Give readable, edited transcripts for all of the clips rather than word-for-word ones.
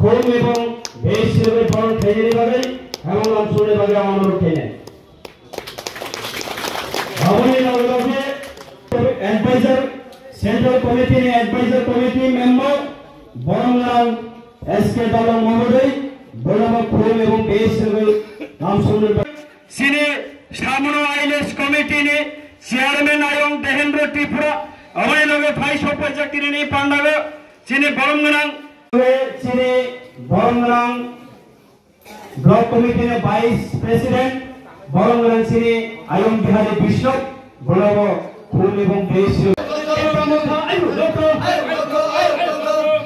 খোম এবং বেশ হিসেবে বরং খেয়ে বাগে এবং নাম শুনে বাগে আমার খেয়ে एडवाइजर सेंट्रल कमिटी ने एडवाइजर कमिटी मेंबर बरंगाम एसके दालो महोदय बड़ाबा खोम एवं बेस नाम सुनने सिने सामनो आईलेस कमिटी ने चेयरमैन आयंग देहेंद्र त्रिपुरा अवय लगे भाई सरपंच किरणी पांडागे सिने बरंगाम ब्लॉक कमिटी ने वाइस प्रेसिडेंट बरंगाम सिने आयंग बिहारी विष्णु बड़ाबा खोम एवं बेस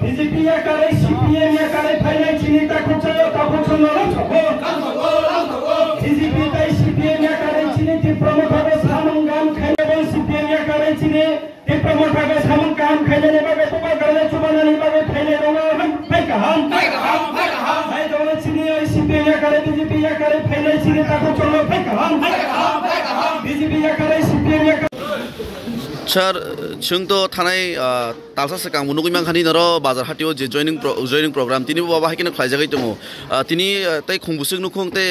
बीजेपी या करे सीपीएम या करे फाइनेंस चिन्हिता कुचलो ताकुचलो बीजेपी ताई सीपीएम या करे चिन्हित प्रमुखवे सामन काम खाइले सीपीएम या करे चिन्हित प्रमुखवे सामन काम खाइले बागे तो गले चुबानानि बागे खाइले रंगा हम पैकाम भाई दोले चिन्हित सीपीएम या करे बीजेपी या करे फाइनेंस चिन्हित ताकुचलो पैकाम बीजेपी या करे सीपीएम या सर जोंथ' थानाय तालसा सेकां मुनुगै मांखानि नरो बाजार हाटियाव जे जयनिं प्रग्राम तिनि बाबा हायकिनो खायजागै दङ तिनि तै खुंबुसुं नुखुं तै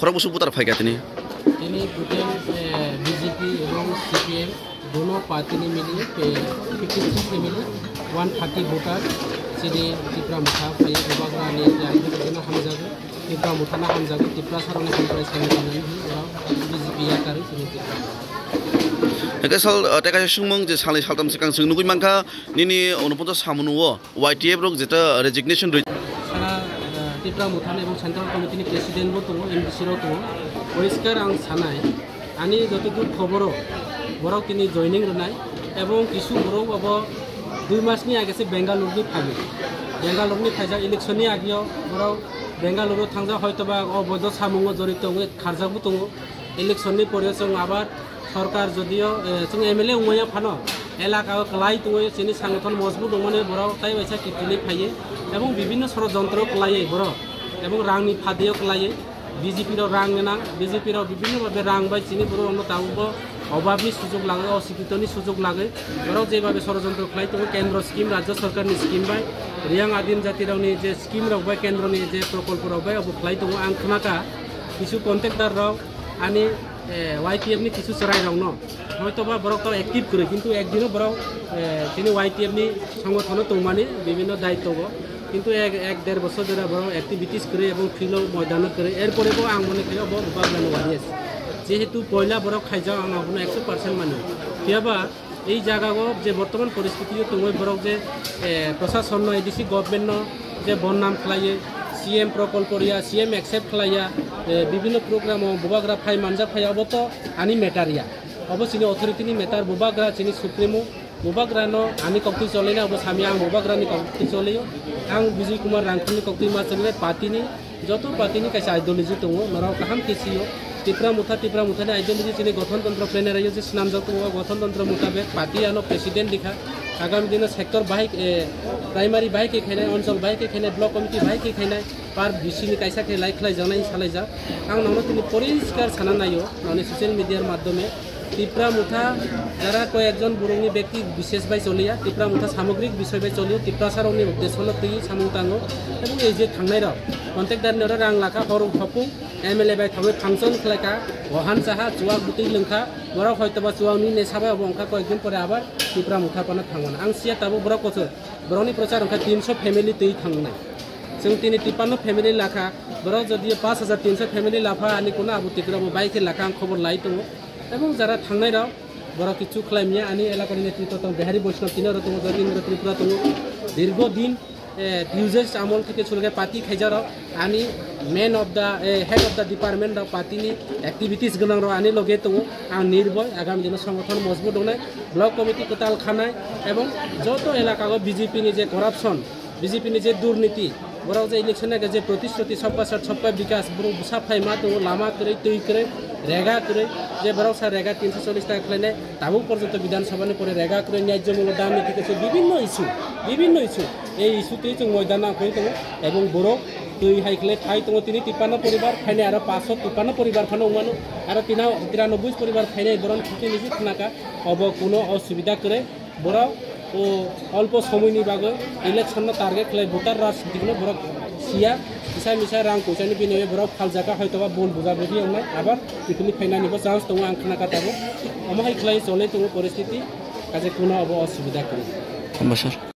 खरबुसुं बुतार फायगा तिनि टोटल बीजेपी एवं सीपीएम दोनों पार्टी ने मिली 53 से मिली 130 वोटर सिने तिप्रा मुथा फाय गोबाग्रा ने जायनो हामजागो तिप्रा मुथाना हामजागो तिप्रा सारने कन्फ्रेन्स खालामनानै बीजेपी या कारो सिने Kesal teka sungmong je salai saltam sekang sung nugui mangka nini onopunto samunuwo YTF rok jeta resignation rate sara tipra muthane ebong central committee ni president bo tongo MDC ro tongo poriskar ang sanai ani jotoku khoboro borok tini joining ronai ebong kisu borok abo 2 mas ni agese Bangalore ni phagi Bangalore ni phaja election ni agio borok Bangalore thangja hoytoba obodo samungo jorito kharjabu tongo election ni pore song abar सरकार जदियो जों MLA उमया फानो एलाका क्लाइ तुङो सिनि संगठन मजबुत दंमोने बर ताइ बायसा किटुलि फायो एवं विभिन्न षड़यंत्र क्लायै बर एवं रांनि फादियो क्लायै बीजेपी रो रां नेना बीजेपी रो विभिन्न भाबे रां बाय सिनि बर अन्न ताउबो अभाबनि सुजुग लागे अशिक्षितनि सुजुग लागे बर जे भाबे षड़यंत्र क्लाइ तुङो केन्द्र स्कीम राज्य सरकारनि स्कीम बाय रियां आदिम जाति रावनि जे स्कीम रो बाय केन्द्रनि जे प्रकल्प रो बाय अब क्लाइ तुङो आं खोनाका किछु कन्ट्रेक्टर रो आनि YTF ni किछु सराय रंग न हयतोबा बरक तो एक्टिव करे किंतु एक दिन बरक तिनि YTF नि संगठन तंमानि विभिन्न दायित्व किंतु एक डेढ़ बছর ধরে बरक एक्टिविटीज करे एवं फिल्ड मैदान करे एरपरेबो आं मने खायो ब बागलानो वादिस जेहेतु पयला बरक खाइजा आं आपनो 100% माने कियाबा এই জায়গাগো যে বর্তমান পরিস্থিতি তংই বরক যে প্রশাসন এডিসি গভর্নমেন্ট যে বন্নাম খালায়ে सीएम प्रकल्प सीएम एक्सेप्ट खालाया विभिन्न प्रोग्राम बुबाग्रा फाइ मानजा फाइ अब तो आनी मेटारिया अब सिनी अथॉरिटी मेटार बुबाग्रा सिनी सुप्रीमो बुबाग्रा न आनी कक्ति चलेना अब सामी आं बुबाग्रा नि कक्ति चलेयो आं विजय कुमार रांखुनि कक्ति मा चले पार्टीनि जतो पार्टीनि कायसा आइडियोलॉजी दङ नराव काहाम केसियो तिप्रा मुथानि आइडियोलॉजी सिनी गठनतंत्र प्लेनारियो जे नाम जतो गठनतंत्र मुताबिक पार्टी आनो प्रेसिडेंट लिखा आगामी दिन सेक्टर बाइक प्राइमारी बाइक खेने अंचल बाइक खेने ब्लॉक कमिटी बाइक खेने पार बिसिनि कायसा के लाइक खालाय जानाय सालायजा आं नावनो तिनि परिष्कार साना नायो नावनि सोशल मीडियार माध्यमे तिप्रा मुथा যারা কয়েকজন বরংনি ব্যক্তি বিশেষ বাই চলিয়া তিপ্রা মুথা সামগ্রিক বিষয় বাই চলিও তিপ্রা সারংনি উদ্দেশ্যল তুই সামুতাঙ্গো এবং এই যে থাংনাই রাও কন্ট্রাক্টরনি রাং লাখা হরং ফাপু एमएलए बाय थाङो फांसन खलायका वहान साहा जुवा गुति लोंखा बरा हयतोबा जुवानि नेसाबा बंखा कयदिन परे आबार तिप्रा मुथा पाना थांगोना आं सिया ताबो बरा कस बरनि प्रचार अंखा 300 फेमिली तै थांनाय जों तिनि 53 फेमिली लाखा बरा जदि 5300 फेमिली लाफा आनि कोना आबु तिग्राबो बाइके लाखा आं खबर लाई दङ এবং যারা থাংনাই রাও বড় কিছু ক্লাইমিয়া আনি এলাকার নেতৃত্ব তো বিহারী বৈষ্ণব তিনর তো জয়িন্দ্র ত্রিপুরা তো দীর্ঘদিন यूजेस आमल থেকে চলগে পার্টি খাইজারাও আনি men of the head of the department অফ পার্টিনি অ্যাক্টিভিটিস গনাং র আনি লগে তো আं নির্ভয় আগামী দিন সংগঠন মজবুত হনায় ব্লক কমিটি কোতাল খানায় এবং যত এলাকাগো বিজেপি নি যে করাপশন বিজেপি নি যে দুর্নীতি বড় যে ইলেকশনে যে প্রতিশ্রুতি সবকা সাথ সবকা বিকাশ বড় সাফাই মা তো লামা করে তৈ করে রেগা করে যে বড় সা রেগা 340 টাকা খাইনে তাবু পর্যন্ত বিধানসভানে পরে রেগা করে ন্যায্যমূল্য দাম নীতি কিছু বিভিন্ন ইস্যু এই ইস্যুতেই जों ময়দানা কই তো এবং বড় তৈ হাইখলে খাই তো তিনি 53 পরিবার খাইনে আর 553 পরিবার খানো মানো আর 93 পরিবার খাইনে বরন থেকে নিজে খানাকা অব কোনো অসুবিধা করে বড় ও অল্প সময়নি বাগৈ ইলেকশন টার্গেট খাই ভোটার রাজনীতিগুলো বড় সিয়া মিসাই মিসাই রাং পয়সাनि বিনিময়ে বড় ফালজাका হয়তোবা বল বুঝাবুঝি हमनाय আবার পিছনি ফাইনানিबो চান্স दङ आं खोनाखाथाबो अमाहाय खालाय चले दङ परिस्थिति काजे कुनो अब असुबिदा गैया।